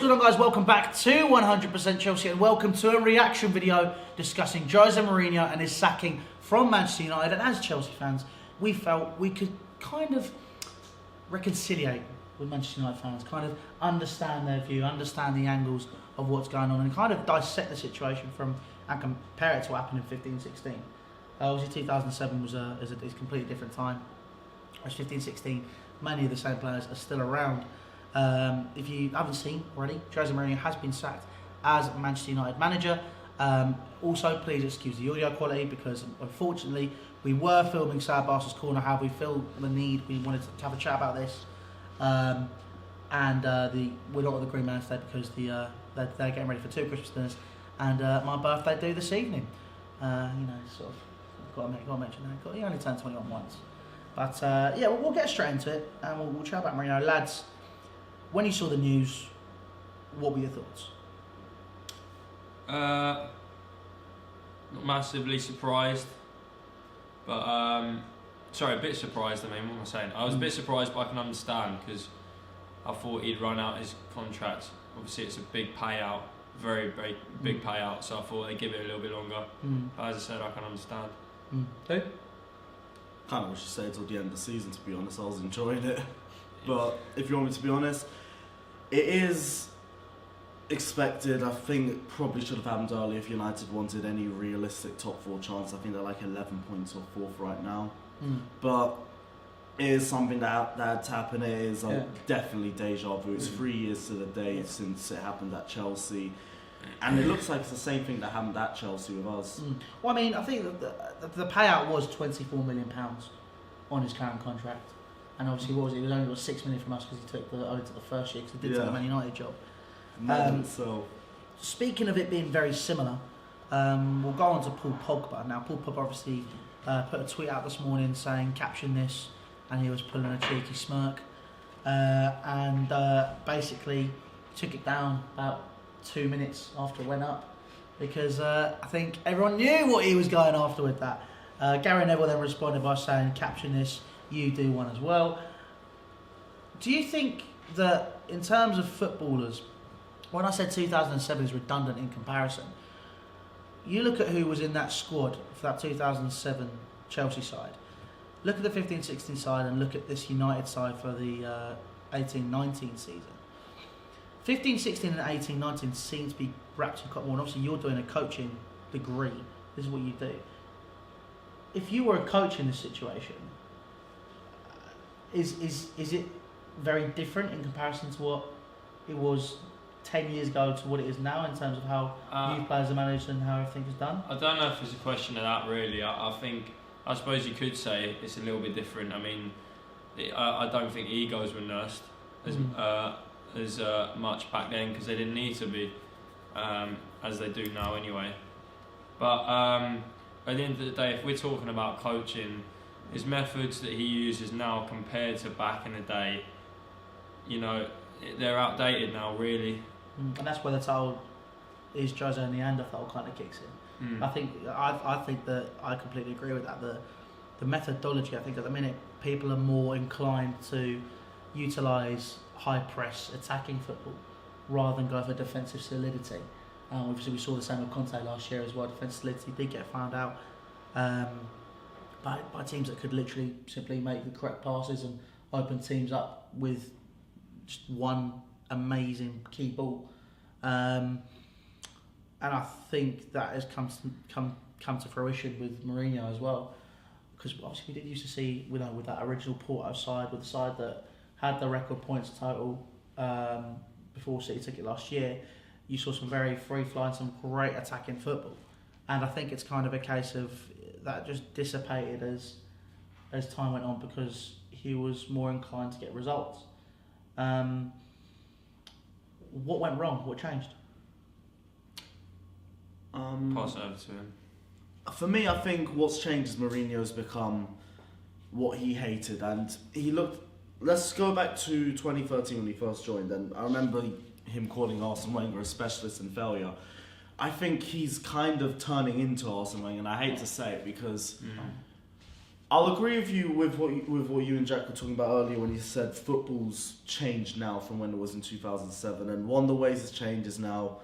going on, guys? Welcome back to 100% Chelsea and welcome to a reaction video discussing José Mourinho and his sacking from Manchester United. And as Chelsea fans, we felt we could kind of reconciliate with Manchester United fans, kind of understand their view, understand the angles of what's going on, and kind of dissect the situation from and compare it to what happened in 15-16. Obviously, 2007 was a completely different time. Whereas 15-16, many of the same players are still around. If you haven't seen already, José Mourinho has been sacked as Manchester United manager. Also, please excuse the audio quality because unfortunately we were filming Sad Barca's Corner. How we feel the need, we wanted to have a chat about this, and we're not at the Green Man today because they're getting ready for 2 Christmas dinners and my birthday due this evening. Sort of got to mention that. He only turned 21 once, but yeah, we'll get straight into it and we'll chat about Mourinho, lads. When you saw the news, what were your thoughts? Not massively surprised, but sorry, a bit surprised. I mean, what am I saying? I was a bit surprised, but I can understand because I thought he'd run out his contract. Obviously, it's a big payout, very big payout. So I thought they'd give it a little bit longer. But as I said, I can understand. Who? Kind of wish to stay till the end of the season. To be honest, I was enjoying it. But if you want me to be honest, it is expected. I think it probably should have happened earlier if United wanted any realistic top 4 chance. I think they're like 11 points or 4th right now. But it is something that had to happen. It is definitely deja vu. It's 3 years to the day since it happened at Chelsea. And it looks like it's the same thing that happened at Chelsea with us. Well, I mean, I think that the payout was £24 million on his current contract. And obviously, what was it? He was only got $6 million from us because he took the first year because he did take the Man United job. So, speaking of it being very similar, we'll go on to Paul Pogba. Now, Paul Pogba obviously put a tweet out this morning saying, "Caption this," and he was pulling a cheeky smirk, and basically took it down about 2 minutes after it went up because I think everyone knew what he was going after with that. Gary Neville then responded by saying, "Caption this. You do one as well." Do you think that in terms of footballers, when I said 2007 is redundant in comparison, you look at who was in that squad for that 2007 Chelsea side, look at the 15-16 side and look at this United side for the 18-19 season. 15-16 and 18-19 seem to be wrapped in quite more, and obviously you're doing a coaching degree, this is what you do. If you were a coach in this situation, is it very different in comparison to what it was 10 years ago to what it is now in terms of how youth players are managed and how everything is done? I don't know if it's a question of that really. I suppose you could say it's a little bit different. I mean, I don't think egos were nursed as much back then because they didn't need to be, as they do now anyway. But at the end of the day, if we're talking about coaching, his methods that he uses now compared to back in the day, they're outdated now, really. And that's where the title is José Neanderthal kind of kicks in. I think that I completely agree with that. The methodology, I think at the minute people are more inclined to utilise high press attacking football rather than go for defensive solidity. Obviously we saw the same with Conte last year as well. Defensive solidity did get found out by teams that could literally simply make the correct passes and open teams up with just one amazing key ball. And I think that has come to fruition with Mourinho as well, because obviously we did used to see with that original Porto side, with the side that had the record points total before City took it last year. You saw some very free flying, some great attacking football, and I think it's kind of a case of that just dissipated as time went on because he was more inclined to get results. What went wrong? What changed? Pass it over to him. For me, I think what's changed is Mourinho's become what he hated, and he looked. Let's go back to 2013 when he first joined, and I remember him calling Arsene Wenger a specialist in failure. I think he's kind of turning into Arsene Wenger, and I hate to say it because I'll agree with you with what you and Jack were talking about earlier when you said football's changed now from when it was in 2007, and one of the ways it's changed is now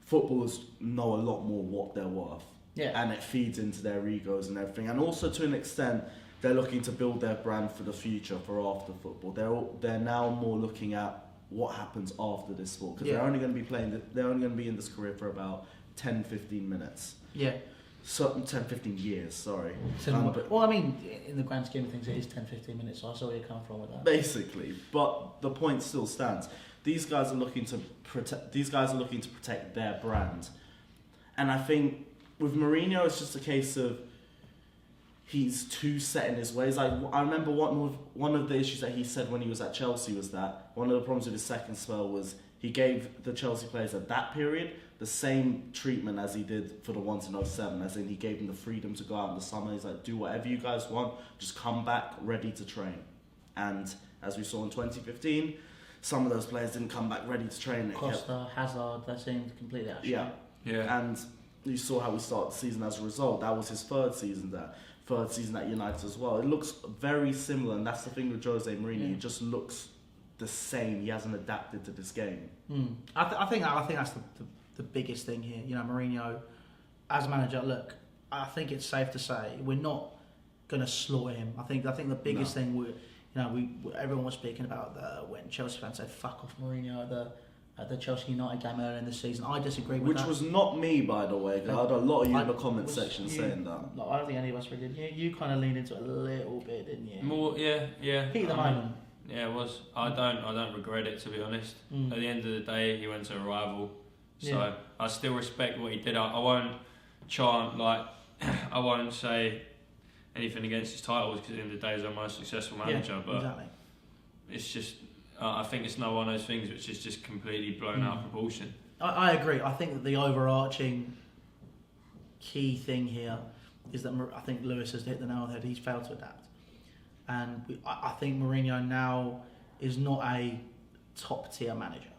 footballers know a lot more what they're worth. Yeah. And it feeds into their egos and everything. And also to an extent, they're looking to build their brand for the future, for after football. They're now more looking at what happens after this sport, because they're only going to be they're only going to be in this career for about 10-15 minutes. Yeah. So 10-15 years, sorry. Well, I mean, in the grand scheme of things, it is 10-15 minutes, so I saw where you come from with that. Basically, but the point still stands. These guys are looking to protect their brand, and I think with Mourinho, it's just a case of he's too set in his ways. I remember one of the issues that he said when he was at Chelsea was that one of the problems with his second spell was he gave the Chelsea players at that period the same treatment as he did for the ones in 07, as in he gave them the freedom to go out in the summer. He's like, do whatever you guys want, just come back ready to train. And as we saw in 2015, some of those players didn't come back ready to train. Costa, Hazard, they seemed completely out of shape. Yeah. And you saw how we started the season as a result. That was his third season at United as well. It looks very similar, and that's the thing with José Mourinho. He just looks the same. He hasn't adapted to this game. I think that's the biggest thing here. You know, Mourinho, as manager, look, I think it's safe to say we're not going to slaughter him. I think the biggest thing everyone was speaking about when Chelsea fans said "fuck off Mourinho" at the Chelsea United game earlier in the season. I disagree with that. Which was not me, by the way. I had a lot of you in the comment section saying that. No, I don't think any of us really did. You kind of leaned into it a little bit, didn't you? More, yeah. Heat of the moment. Yeah, it was. I don't regret it, to be honest. At the end of the day, he went to a rival, so I still respect what he did. I won't chant I won't say anything against his titles, because at the end of the day, he's our most successful manager. But exactly. It's just. I think it's not one of those things which is just completely blown out of proportion. I agree. I think that the overarching key thing here is that I think Lewis has hit the nail on the head. He's failed to adapt. And I think Mourinho now is not a top-tier manager,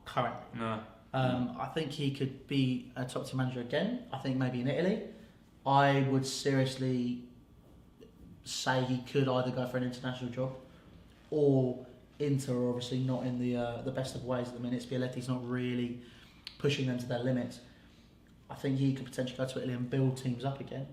currently. No. I think he could be a top-tier manager again. I think maybe in Italy. I would seriously say he could either go for an international job, or Inter are obviously not in the best of ways at the minute. Spalletti's not really pushing them to their limits. I think he could potentially go to Italy and build teams up again.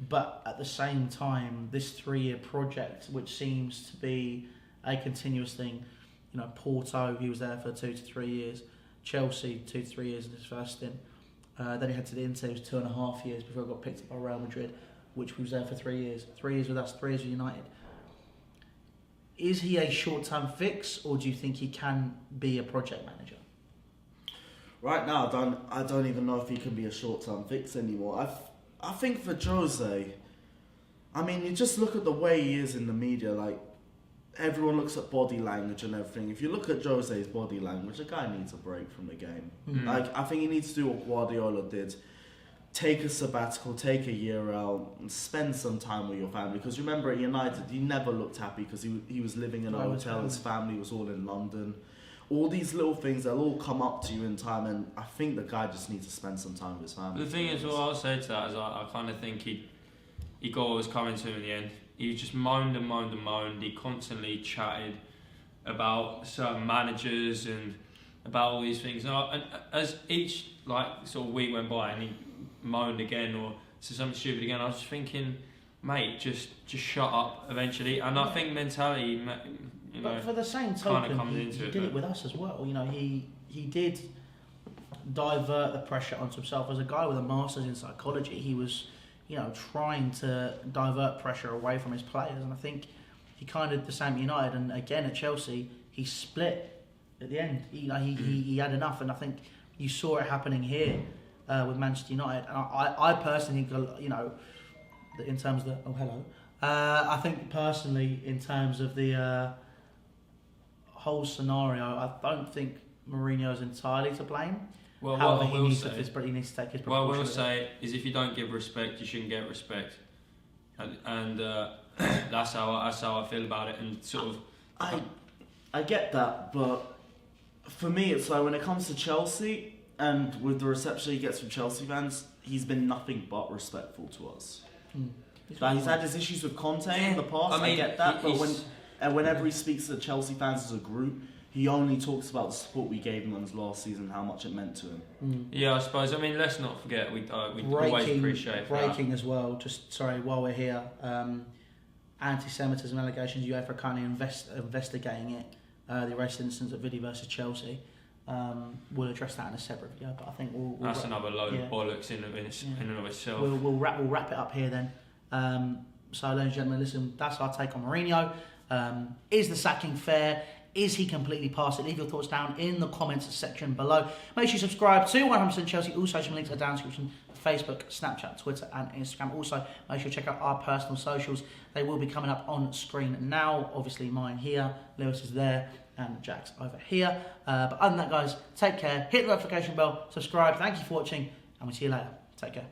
But at the same time, this 3-year project, which seems to be a continuous thing, you know, Porto, he was there for 2 to 3 years. Chelsea, 2 to 3 years in his first stint. Then he had to the Inter, it was 2.5 years before he got picked up by Real Madrid, which was there for 3 years. 3 years with us, 3 years with United. Is he a short-term fix, or do you think he can be a project manager? Right now, I don't even know if he can be a short-term fix anymore. I think for Jose, I mean, you just look at the way he is in the media. Like, everyone looks at body language and everything. If you look at Jose's body language, the guy needs a break from the game. Like, I think he needs to do what Guardiola did. Take a sabbatical, take a year out, and spend some time with your family. Because remember, at United, he never looked happy because he was living in a hotel. His family was all in London. All these little things, they'll all come up to you in time, and I think the guy just needs to spend some time with his family. The thing is, what I'll say to that is I kind of think he got what was coming to him in the end. He just moaned and moaned and moaned. He constantly chatted about certain managers and about all these things. And as each sort of week went by and he moaned again or said something stupid again, I was just thinking, mate, just shut up eventually. And I think mentality, but for the same token, he did it with us as well. You know, he did divert the pressure onto himself. As a guy with a master's in psychology, he was, trying to divert pressure away from his players. And I think he kind of did the same at United, and again at Chelsea, he split at the end. He had enough, and I think you saw it happening here with Manchester United. And I personally think, in terms of the I think personally in terms of the whole scenario, I don't think Mourinho is entirely to blame. Well, however, he needs to take his proportion. What I will say is, if you don't give respect, you shouldn't get respect, and that's how I feel about it. And sort of, I get that, but for me, it's like when it comes to Chelsea and with the reception he gets from Chelsea fans, he's been nothing but respectful to us. Like, he's had his issues with Conte in the past. I get that, but whenever he speaks to Chelsea fans as a group, he only talks about the support we gave him on his last season, how much it meant to him. Yeah, I suppose. I mean, let's not forget we always appreciate breaking as well. Just sorry, while we're here, anti-Semitism allegations. UEFA are currently investigating it. The arrest incidents at Vidi versus Chelsea. We'll address that in a separate video, but I think that's another load of bollocks in and of itself. We'll wrap it up here then. So, ladies and gentlemen, listen, that's our take on Mourinho. Is the sacking fair? Is he completely past it? Leave your thoughts down in the comments section below. Make sure you subscribe to 100% Chelsea. All social links are down in the description. Facebook, Snapchat, Twitter and Instagram. Also, make sure you check out our personal socials. They will be coming up on screen now. Obviously, mine here. Lewis is there. And Jack's over here. But other than that, guys, take care. Hit the notification bell. Subscribe. Thank you for watching. And we'll see you later. Take care.